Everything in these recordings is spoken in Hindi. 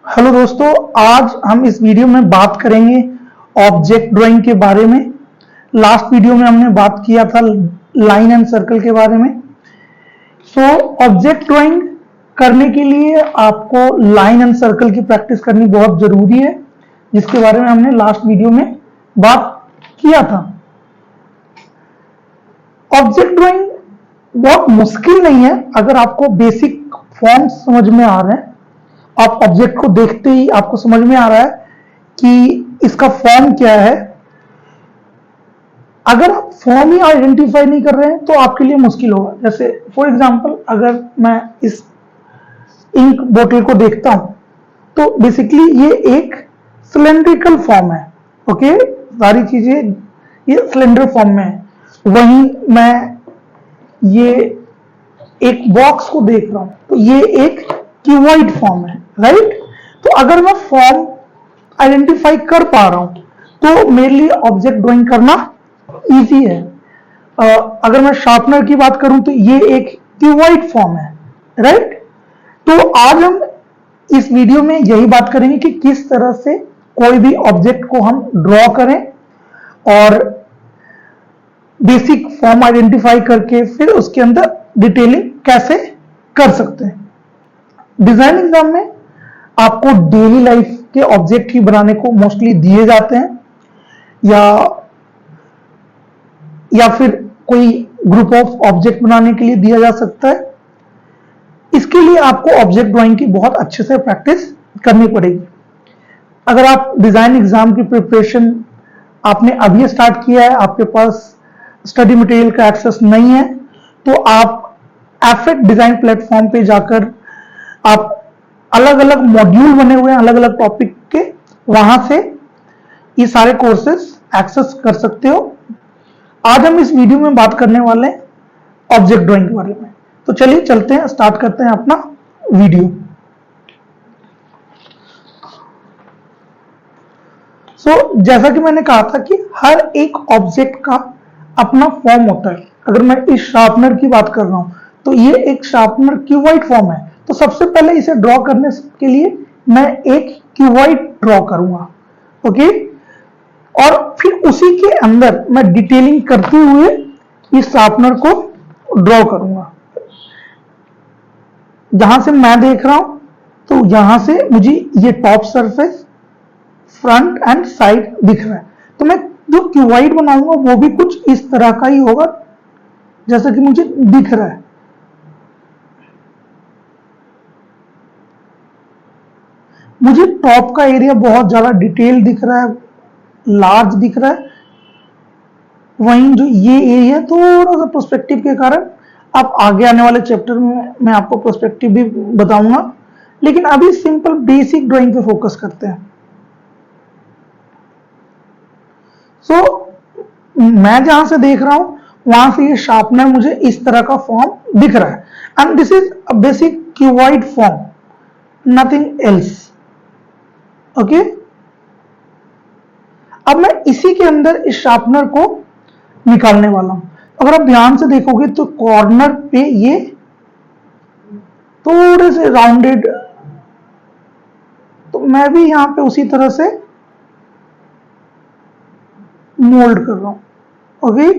हेलो दोस्तों, आज हम इस वीडियो में बात करेंगे ऑब्जेक्ट ड्राइंग के बारे में। लास्ट वीडियो में हमने बात किया था लाइन एंड सर्कल के बारे में। ऑब्जेक्ट ड्राइंग करने के लिए आपको लाइन एंड सर्कल की प्रैक्टिस करनी बहुत जरूरी है, जिसके बारे में हमने लास्ट वीडियो में बात किया था। ऑब्जेक्ट ड्राइंग बहुत मुश्किल नहीं है अगर आपको बेसिक फॉर्म्स समझ में आ रहे हैं। आप ऑब्जेक्ट को देखते ही आपको समझ में आ रहा है कि इसका फॉर्म क्या है। अगर आप फॉर्म ही आइडेंटिफाई नहीं कर रहे हैं तो आपके लिए मुश्किल होगा। जैसे फॉर एग्जांपल, अगर मैं इस इंक बोतल को देखता हूं तो बेसिकली ये एक सिलेंड्रिकल फॉर्म है। ओके, सारी चीजें ये सिलेंडर फॉर्म में है। वहीं मैं ये एक बॉक्स को देख रहा हूं तो ये एक क्यूबॉइड फॉर्म है, राइट। तो अगर मैं फॉर्म आइडेंटिफाई कर पा रहा हूं तो मेरे लिए ऑब्जेक्ट ड्राइंग करना इजी है। अगर मैं शार्पनर की बात करूं तो ये एक क्यूबॉइड फॉर्म है, राइट। तो आज हम इस वीडियो में यही बात करेंगे कि किस तरह से कोई भी ऑब्जेक्ट को हम ड्रॉ करें और बेसिक फॉर्म आइडेंटिफाई करके फिर उसके अंदर डिटेलिंग कैसे कर सकते हैं। डिजाइन एग्जाम में आपको डेली लाइफ के ऑब्जेक्ट ही बनाने को मोस्टली दिए जाते हैं, या फिर कोई ग्रुप ऑफ ऑब्जेक्ट बनाने के लिए दिया जा सकता है। इसके लिए आपको ऑब्जेक्ट ड्राइंग की बहुत अच्छे से प्रैक्टिस करनी पड़ेगी। अगर आप डिजाइन एग्जाम की प्रिपरेशन आपने अभी स्टार्ट किया है, आपके पास स्टडी मटेरियल का एक्सेस नहीं है, तो आप एफेक्ट डिजाइन प्लेटफॉर्म पे जाकर आप अलग अलग मॉड्यूल बने हुए हैं अलग अलग टॉपिक के, वहां से ये सारे कोर्सेस एक्सेस कर सकते हो। आज हम इस वीडियो में बात करने वाले हैं ऑब्जेक्ट ड्राइंग के बारे में। तो चलिए चलते हैं, स्टार्ट करते हैं अपना वीडियो। जैसा कि मैंने कहा था कि हर एक ऑब्जेक्ट का अपना फॉर्म होता है। अगर मैं इस शार्पनर की बात कर रहा हूं तो ये एक शार्पनर क्यूबॉइड फॉर्म है। तो सबसे पहले इसे ड्रॉ करने के लिए मैं एक क्यूबॉइड ड्रॉ करूंगा, ओके। और फिर उसी के अंदर मैं डिटेलिंग करते हुए इस शार्पनर को ड्रॉ करूंगा। जहां से मैं देख रहा हूं तो यहां से मुझे ये top surface, front end side दिख रहा है। तो मैं जो क्यूबॉइड बनाऊंगा वो भी कुछ इस तरह का ही होगा जैसा कि मुझे दिख रहा है। मुझे टॉप का एरिया बहुत ज्यादा डिटेल दिख रहा है, लार्ज दिख रहा है। वहीं जो ये एरिया थोड़ा सा पर्सपेक्टिव के कारण, आप आगे आने वाले चैप्टर में मैं आपको पर्सपेक्टिव भी बताऊंगा, लेकिन अभी सिंपल बेसिक ड्राइंग पे फोकस करते हैं। मैं जहां से देख रहा हूं वहां से ये शार्पनर मुझे इस तरह का फॉर्म दिख रहा है, and this is a basic cuboid form, nothing else, okay. अब मैं इसी के अंदर इस शार्पनर को निकालने वाला हूं। अगर आप ध्यान से देखोगे तो कॉर्नर पे ये थोड़े से राउंडेड, तो मैं भी यहां पे उसी तरह से मोल्ड कर रहा हूं, ओके।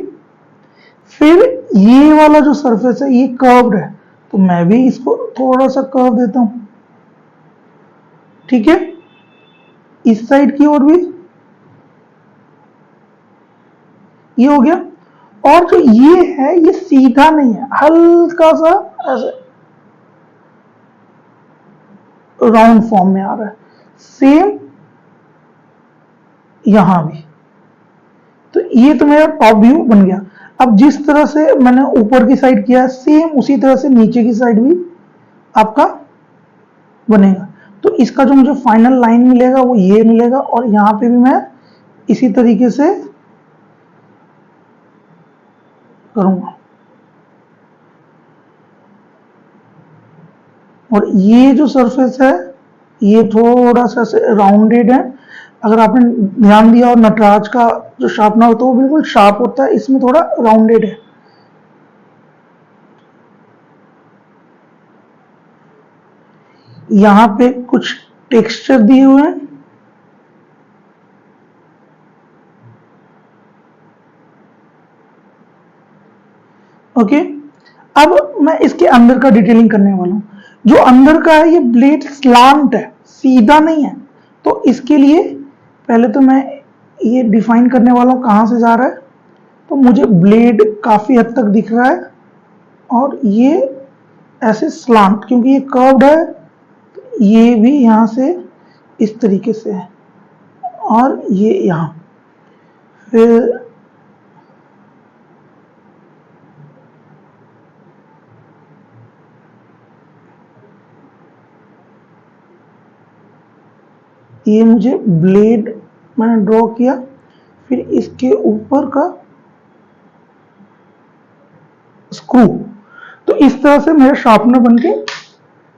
फिर ये वाला जो सरफेस है ये कर्व्ड है, तो मैं भी इसको थोड़ा सा कर्व देता हूं, ठीक है। इस साइड की ओर भी ये हो गया। और जो ये है ये सीधा नहीं है, हल्का सा ऐसे राउंड फॉर्म में आ रहा है। सेम यहां भी। तो ये तो मेरा टॉप व्यू बन गया। अब जिस तरह से मैंने ऊपर की साइड किया है सेम उसी तरह से नीचे की साइड भी आपका बनेगा। तो इसका जो मुझे फाइनल लाइन मिलेगा वो ये मिलेगा, और यहां पे भी मैं इसी तरीके से करूंगा। और ये जो सरफेस है ये थोड़ा सा राउंडेड है। अगर आपने ध्यान दिया, और नटराज का जो शार्पनर होता है वो बिल्कुल शार्प होता है, इसमें थोड़ा राउंडेड है। यहां पे कुछ टेक्सचर दिए हुए हैं, ओके। अब मैं इसके अंदर का डिटेलिंग करने वाला हूं। जो अंदर का है ये ब्लेड स्लांट है, सीधा नहीं है। तो इसके लिए पहले तो मैं ये डिफाइन करने वाला हूं कहां से जा रहा है। तो मुझे ब्लेड काफी हद तक दिख रहा है और ये ऐसे स्लांट, क्योंकि ये कर्व्ड है, तो ये भी यहां से इस तरीके से है और ये यहां फिर ये मुझे ब्लेड मैंने ड्रॉ किया, फिर इसके ऊपर का स्क्रू। तो इस तरह से मेरा शार्पनर बनके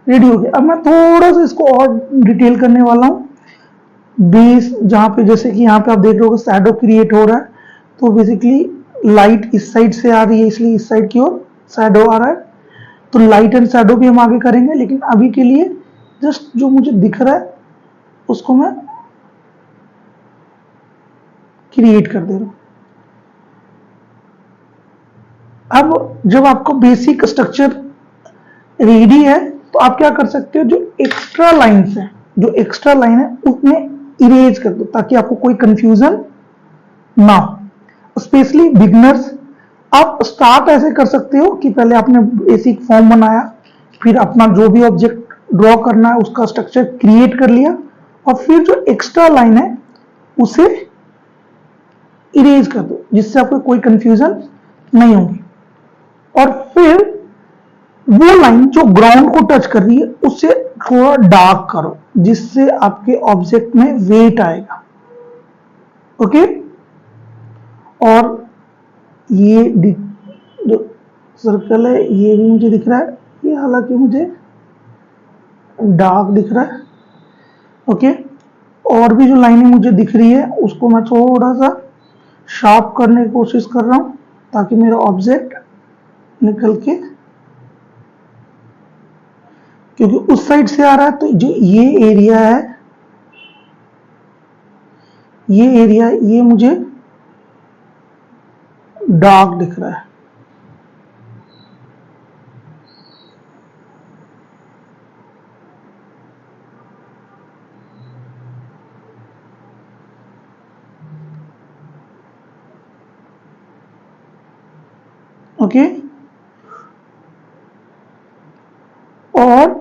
रेडी हो गया। अब मैं थोड़ा सा इसको और डिटेल करने वाला हूँ। बेस जहाँ पे, जैसे कि यहाँ पे आप देख रहे हो शैडो क्रिएट हो रहा है, तो बेसिकली लाइट इस साइड से आ रही है, इसलिए इस साइड की ओर शैडो आ रहा है। तो लाइट एंड शैडो भी हम आगे करेंगे, लेकिन अभी के लिए जस्ट जो मुझे दिख रहा है उसको मैं क्रिएट कर दे रहा हूं। अब जब आपको बेसिक स्ट्रक्चर रेडी है तो आप क्या कर सकते हो, जो एक्स्ट्रा लाइन्स है, जो एक्स्ट्रा लाइन है उसमें इरेज कर दो ताकि आपको कोई कंफ्यूजन ना हो। स्पेशली बिगनर्स, आप स्टार्ट ऐसे कर सकते हो कि पहले आपने बेसिक फॉर्म बनाया, फिर अपना जो भी ऑब्जेक्ट ड्रॉ करना है उसका स्ट्रक्चर क्रिएट कर लिया, और फिर जो एक्स्ट्रा लाइन है उसे इरेज कर दो जिससे आपको कोई कंफ्यूजन नहीं होगी। और फिर वो लाइन जो ग्राउंड को टच कर रही है उसे थोड़ा डार्क करो जिससे आपके ऑब्जेक्ट में वेट आएगा, ओके। और ये जो सर्कल है ये भी मुझे दिख रहा है, ये हालांकि मुझे डार्क दिख रहा है, ओके। और भी जो लाइनें मुझे दिख रही है उसको मैं थोड़ा सा शार्प करने की कोशिश कर रहा हूं ताकि मेरा ऑब्जेक्ट निकल के, क्योंकि उस साइड से आ रहा है, तो जो ये एरिया है, ये मुझे डार्क दिख रहा है, ओके। और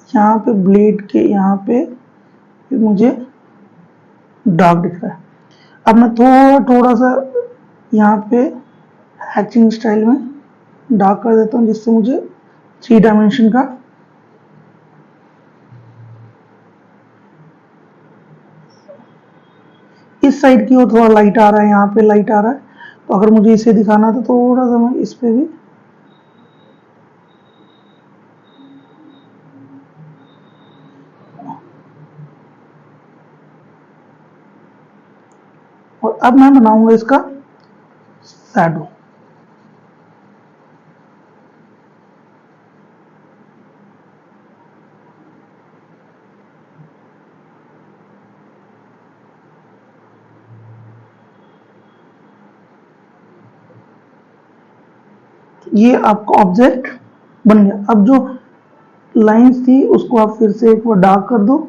यहाँ पे ब्लेड के यहाँ पे मुझे डार्क दिख रहा है। अब मैं थोड़ा सा यहाँ पे हैचिंग स्टाइल में डार्क कर देता हूँ जिससे मुझे 3 डायमेंशन का इस साइड की ओर थोड़ा लाइट आ रहा है, यहाँ पे लाइट आ रहा है, तो अगर मुझे इसे दिखाना था तो थोड़ा सा मैं इस पे भी और अब मैं बनाऊंगा इसका शैडो। ये आपका ऑब्जेक्ट बन गया। अब जो लाइंस थी उसको आप फिर से एक बार डार्क कर दो,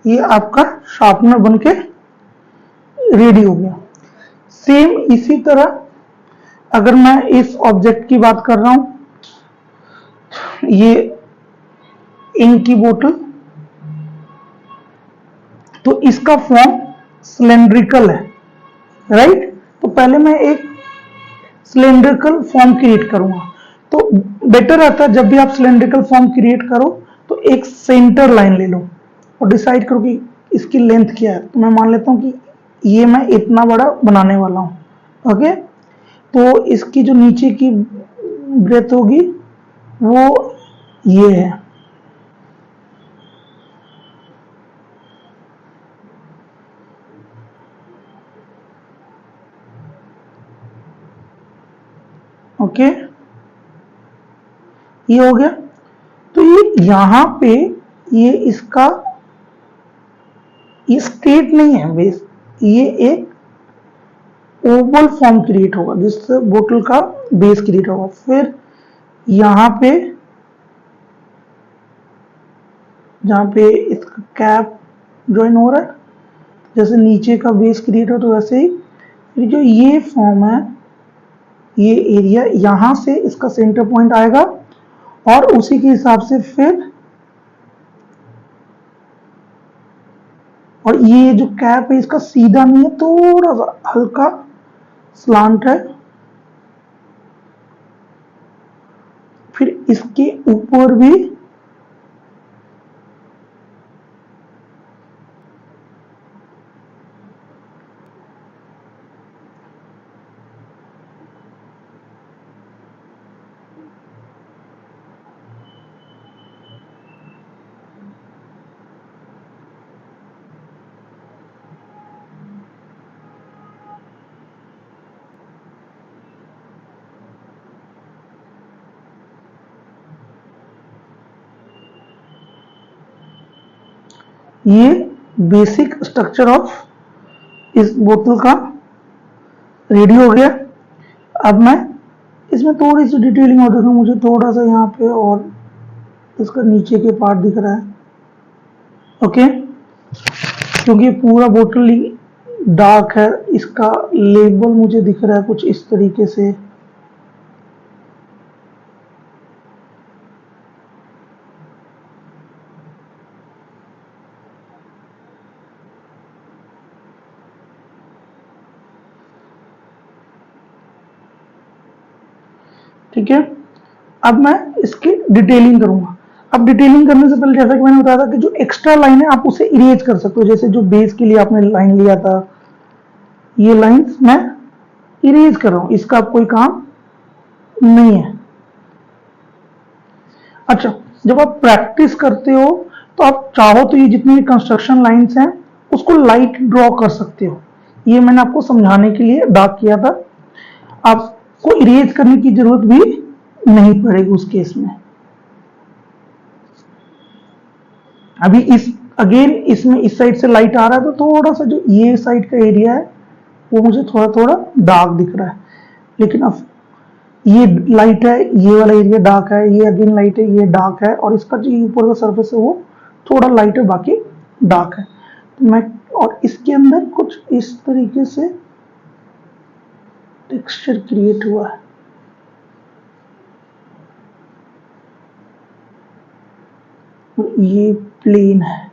ये आपका शार्पनर बनके रेडी हो गया। सेम इसी तरह अगर मैं इस ऑब्जेक्ट की बात कर रहा हूं, ये इंक की बोतल, तो इसका फॉर्म सिलेंड्रिकल है, राइट। तो पहले मैं एक सिलेंड्रिकल फॉर्म क्रिएट करूंगा। तो बेटर रहता है जब भी आप सिलेंड्रिकल फॉर्म क्रिएट करो तो एक सेंटर लाइन ले लो और डिसाइड करो कि इसकी लेंथ क्या है, तो मैं मान लेता हूँ कि ये मैं इतना बड़ा बनाने वाला हूँ। ओके, तो इसकी जो नीचे की ब्रेथ होगी वो ये है। ओके, ये हो गया। तो ये यहाँ पे ये इसका ये स्ट्रेट नहीं है बेस, ये एक ओवल फॉर्म क्रिएट होगा जिससे बोतल का बेस क्रिएट होगा। फिर यहाँ पे जहाँ पे इसका कैप ज्वाइन हो रहा है, जैसे नीचे का बेस क्रिएट हो तो वैसे ही फिर जो ये फॉर्म है, ये एरिया यहाँ से इसका सेंटर पॉइंट आएगा और उसी के हिसाब से फिर, और ये जो कैप है इसका सीधा नहीं है, थोड़ा सा हल्का स्लांट है। फिर इसके ऊपर भी ये बेसिक स्ट्रक्चर ऑफ इस बोतल का रेडी हो गया। अब मैं इसमें थोड़ी सी डिटेलिंग और देखूँ, मुझे थोड़ा सा यहाँ पे और इसका नीचे के पार्ट दिख रहा है। ओके, क्योंकि पूरा बोतल डार्क है, इसका लेबल मुझे दिख रहा है कुछ इस तरीके से। ठीक है, अब मैं इसकी डिटेलिंग करूंगा। अब डिटेलिंग करने से पहले जैसा कि मैंने बताया था कि जो एक्स्ट्रा लाइन है आप उसे इरेज कर सकते हो। जैसे जो बेस के लिए आपने लाइन लिया था, ये लाइंस मैं इरेज कर रहा हूं, इसका अब कोई काम नहीं है। अच्छा, जब आप प्रैक्टिस करते हो तो आप चाहो तो ये जितनी भी कंस्ट्रक्शन लाइंस हैं उसको लाइट ड्रॉ कर सकते हो। ये मैंने आपको समझाने के लिए डार्क किया था, आपको इरेज करने की जरूरत भी नहीं पड़ेगी उस केस में। अभी इस अगेन इसमें इस साइड से लाइट आ रहा है तो थोड़ा सा जो ये साइड का एरिया है वो मुझे थोड़ा थोड़ा डार्क दिख रहा है, लेकिन अब ये लाइट है, ये वाला एरिया डार्क है, ये अगेन लाइट है, ये डार्क है, और इसका जो ऊपर का सरफेस है वो थोड़ा लाइट है, बाकी डार्क है। तो मैं और इसके अंदर कुछ इस तरीके से टेक्सचर क्रिएट हुआ है। ये प्लेन है।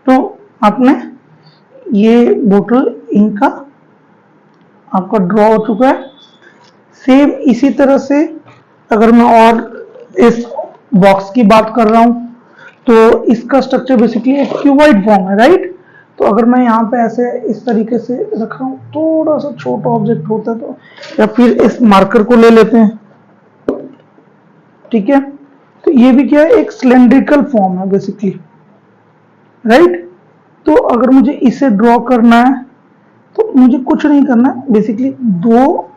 तो आपने ये बोतल इनका आपका ड्रॉ हो चुका है। सेम इसी तरह से अगर मैं और इस बॉक्स की बात कर रहा हूं तो इसका स्ट्रक्चर बेसिकली एक क्यूबॉइड फॉर्म है, राइट। तो अगर मैं यहाँ पे ऐसे इस तरीके से रख रहा हूँ, थोड़ा सा छोटा ऑब्जेक्ट होता है तो, या फिर इस मार्कर को ले लेते हैं, ठीक है। तो ये भी क्या है, एक सिलेंड्रिकल फॉर्म है बेसिकली, राइट। तो अगर मुझे इसे ड्रॉ करना है तो मुझे कुछ नहीं करना है, बेसिकली दो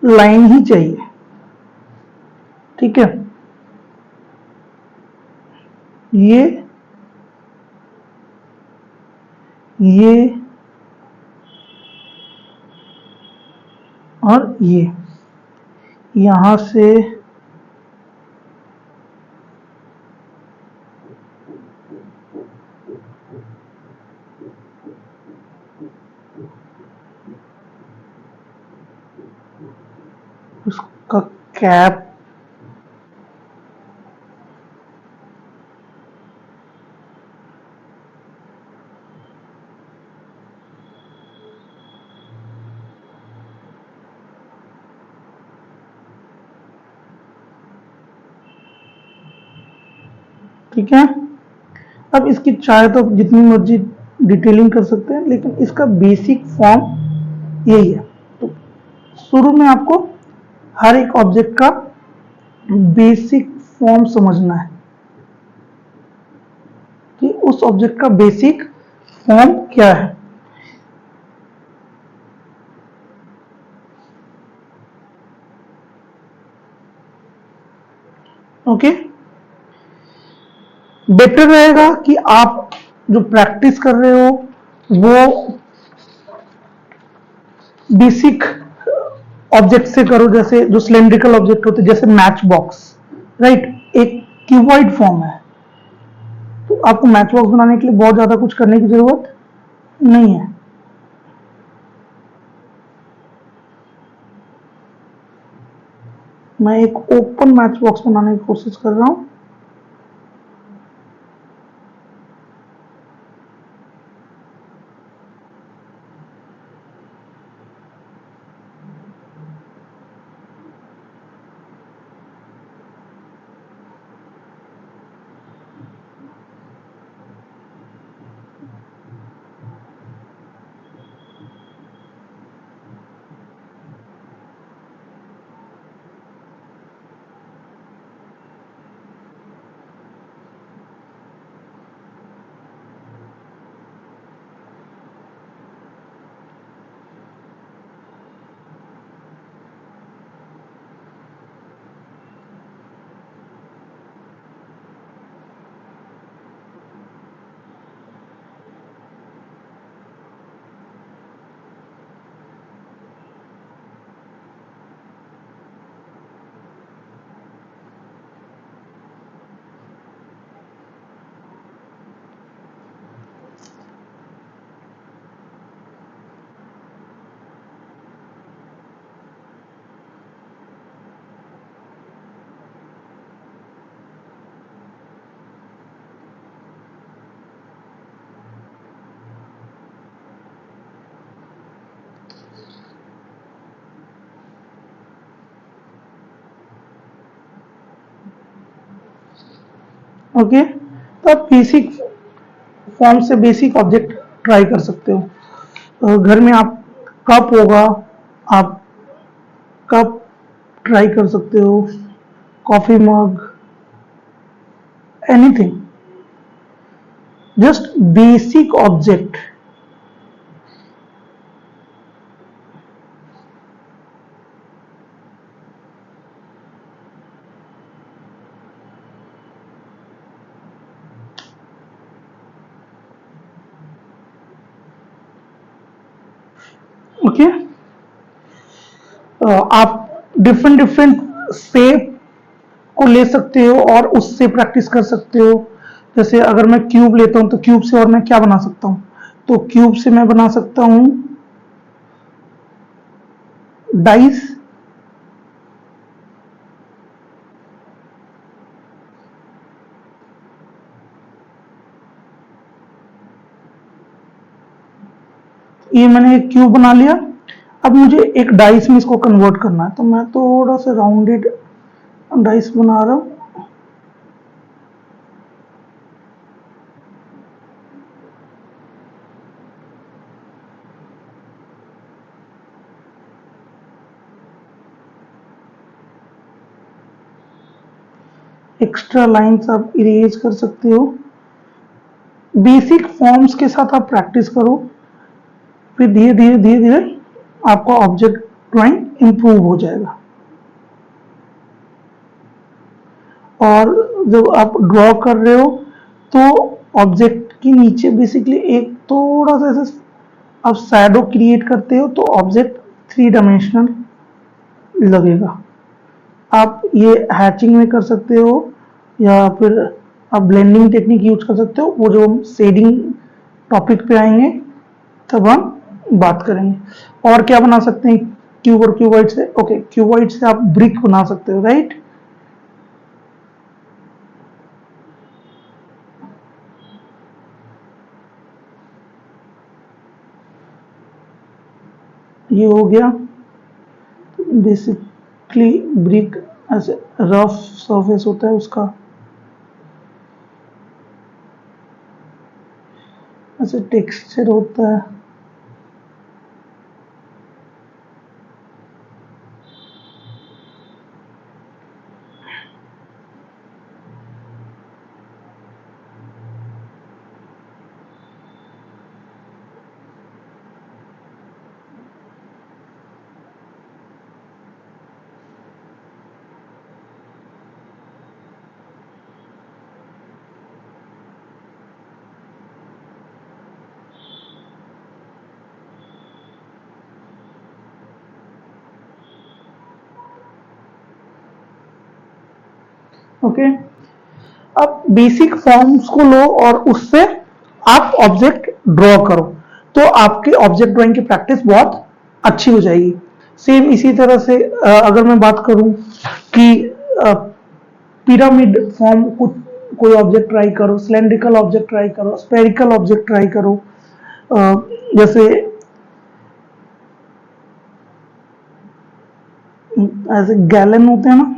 लाइन ही चाहिए, ठीक है। ये और ये यहां से उसका कैप, ठीक है। अब इसकी चाहे तो जितनी मर्जी डिटेलिंग कर सकते हैं, लेकिन इसका बेसिक फॉर्म यही है। तो शुरू में आपको हर एक ऑब्जेक्ट का बेसिक फॉर्म समझना है कि उस ऑब्जेक्ट का बेसिक फॉर्म क्या है। ओके, बेटर रहेगा कि आप जो प्रैक्टिस कर रहे हो वो बेसिक ऑब्जेक्ट से करो, जैसे जो सिलेंड्रिकल ऑब्जेक्ट होते हैं, जैसे मैच बॉक्स, राइट। एक क्यूबॉइड फॉर्म है, तो आपको मैच बॉक्स बनाने के लिए बहुत ज्यादा कुछ करने की जरूरत नहीं है। मैं एक ओपन मैच बॉक्स बनाने की कोशिश कर रहा हूं। ओके, तो आप बेसिक फॉर्म से बेसिक ऑब्जेक्ट ट्राई कर सकते हो। घर में आप कप होगा, आप कप ट्राई कर सकते हो, coffee mug, anything, just basic object. Okay, आप डिफरेंट डिफरेंट शेप को ले सकते हो और उससे प्रैक्टिस कर सकते हो। जैसे अगर मैं क्यूब लेता हूं तो क्यूब से और मैं क्या बना सकता हूं, तो क्यूब से मैं बना सकता हूं डाइस, ये मैंने एक क्यूब बना लिया। अब मुझे एक डाइस में इसको कन्वर्ट करना है, तो मैं थोड़ा सा राउंडेड डाइस बना रहा हूँ। एक्स्ट्रा लाइंस आप इरेज कर सकते हो। बेसिक फॉर्म्स के साथ आप प्रैक्टिस करो, फिर धीरे धीरे धीरे धीरे आपका ऑब्जेक्ट ड्राइंग इंप्रूव हो जाएगा। और जब आप ड्रॉ कर रहे हो तो ऑब्जेक्ट के नीचे बेसिकली एक थोड़ा सा ऐसे आप शैडो क्रिएट करते हो तो ऑब्जेक्ट 3 डायमेंशनल लगेगा। आप ये हैचिंग में कर सकते हो या फिर आप ब्लेंडिंग टेक्निक यूज कर सकते हो। वो जो हम शेडिंग टॉपिक पे आएंगे तब हम बात करेंगे। और क्या बना सकते हैं क्यूब और क्यूबॉइड से? ओके, क्यूबॉइड से आप ब्रिक बना सकते हो, राइट। ये हो गया बेसिकली ब्रिक, ऐसे रफ सरफेस होता है उसका, ऐसे टेक्सचर होता है। ओके, अब बेसिक फॉर्म्स को लो और उससे आप ऑब्जेक्ट ड्रॉ करो, तो आपके ऑब्जेक्ट ड्राइंग की प्रैक्टिस बहुत अच्छी हो जाएगी। सेम इसी तरह से अगर मैं बात करूं कि पिरामिड फॉर्म कुछ कोई ऑब्जेक्ट ट्राई करो, सिलेंड्रिकल ऑब्जेक्ट ट्राई करो, स्फेरिकल ऑब्जेक्ट ट्राई करो। जैसे ऐसे गैलन होते हैं ना,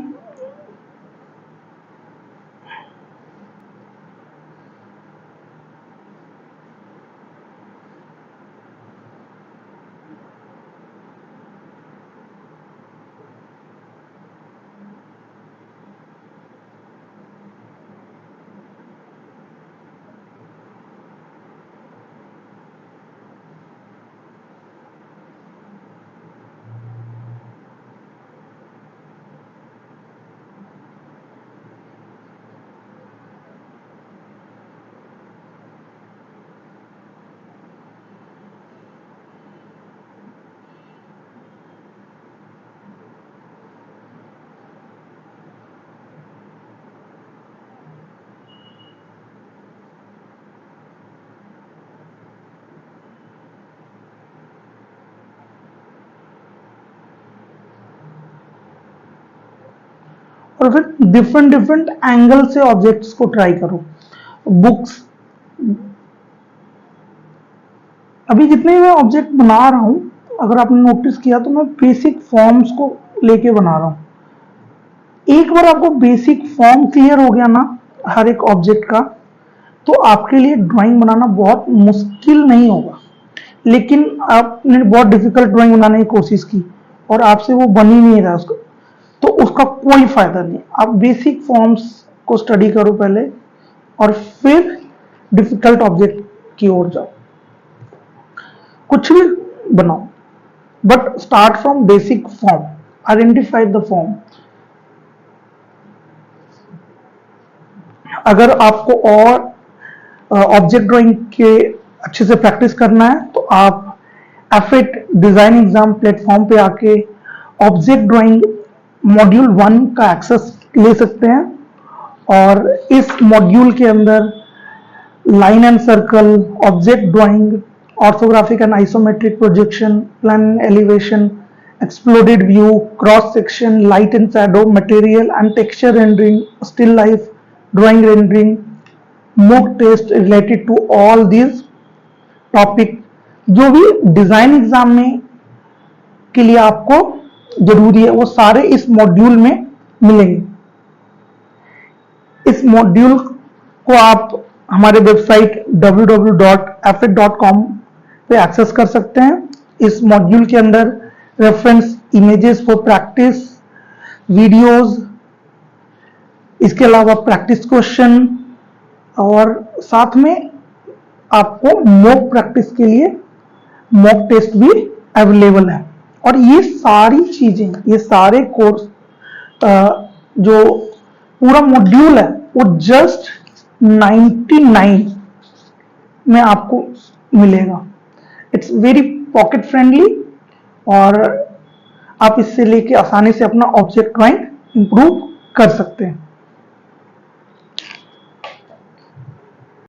और फिर डिफरेंट डिफरेंट एंगल से ऑब्जेक्ट्स को ट्राई करो। बुक्स, अभी जितने मैं ऑब्जेक्ट बना रहा हूं, अगर आपने नोटिस किया तो मैं बेसिक फॉर्म्स को लेके बना रहा हूं। एक बार आपको बेसिक फॉर्म क्लियर हो गया ना हर एक ऑब्जेक्ट का, तो आपके लिए ड्राइंग बनाना बहुत मुश्किल नहीं होगा। लेकिन आपने बहुत डिफिकल्ट ड्राइंग बनाने की कोशिश की और आपसे वो बन ही नहीं रहा उसको, तो उसका कोई फायदा नहीं। आप बेसिक फॉर्म्स को स्टडी करो पहले और फिर डिफिकल्ट ऑब्जेक्ट की ओर जाओ। कुछ भी बनाओ, but start from basic form, identify the form. अगर आपको और ऑब्जेक्ट ड्राइंग के अच्छे से प्रैक्टिस करना है तो आप एफेट डिजाइन एग्जाम प्लेटफॉर्म पे आके ऑब्जेक्ट ड्राइंग मॉड्यूल 1 का एक्सेस ले सकते हैं। और इस मॉड्यूल के अंदर line and circle, object drawing, orthographic and isometric projection, plan elevation, exploded view, cross section, light and shadow, material and texture rendering, still life, drawing rendering, mock test related to all these topic। जो भी डिजाइन एग्जाम में के लिए आपको जरूरी है वो सारे इस मॉड्यूल में मिलेंगे। इस मॉड्यूल को आप हमारे वेबसाइट www.afit.com पे एक्सेस कर सकते हैं। इस मॉड्यूल के अंदर reference images for practice, videos, इसके अलावा प्रैक्टिस क्वेश्चन और साथ में आपको मॉक प्रैक्टिस के लिए मॉक टेस्ट भी अवेलेबल है। और ये सारी चीजें, ये सारे कोर्स जो पूरा मॉड्यूल है वो जस्ट 99 में आपको मिलेगा। इट्स वेरी पॉकेट फ्रेंडली और आप इससे लेके आसानी से अपना ऑब्जेक्ट ड्राइंग इंप्रूव कर सकते हैं।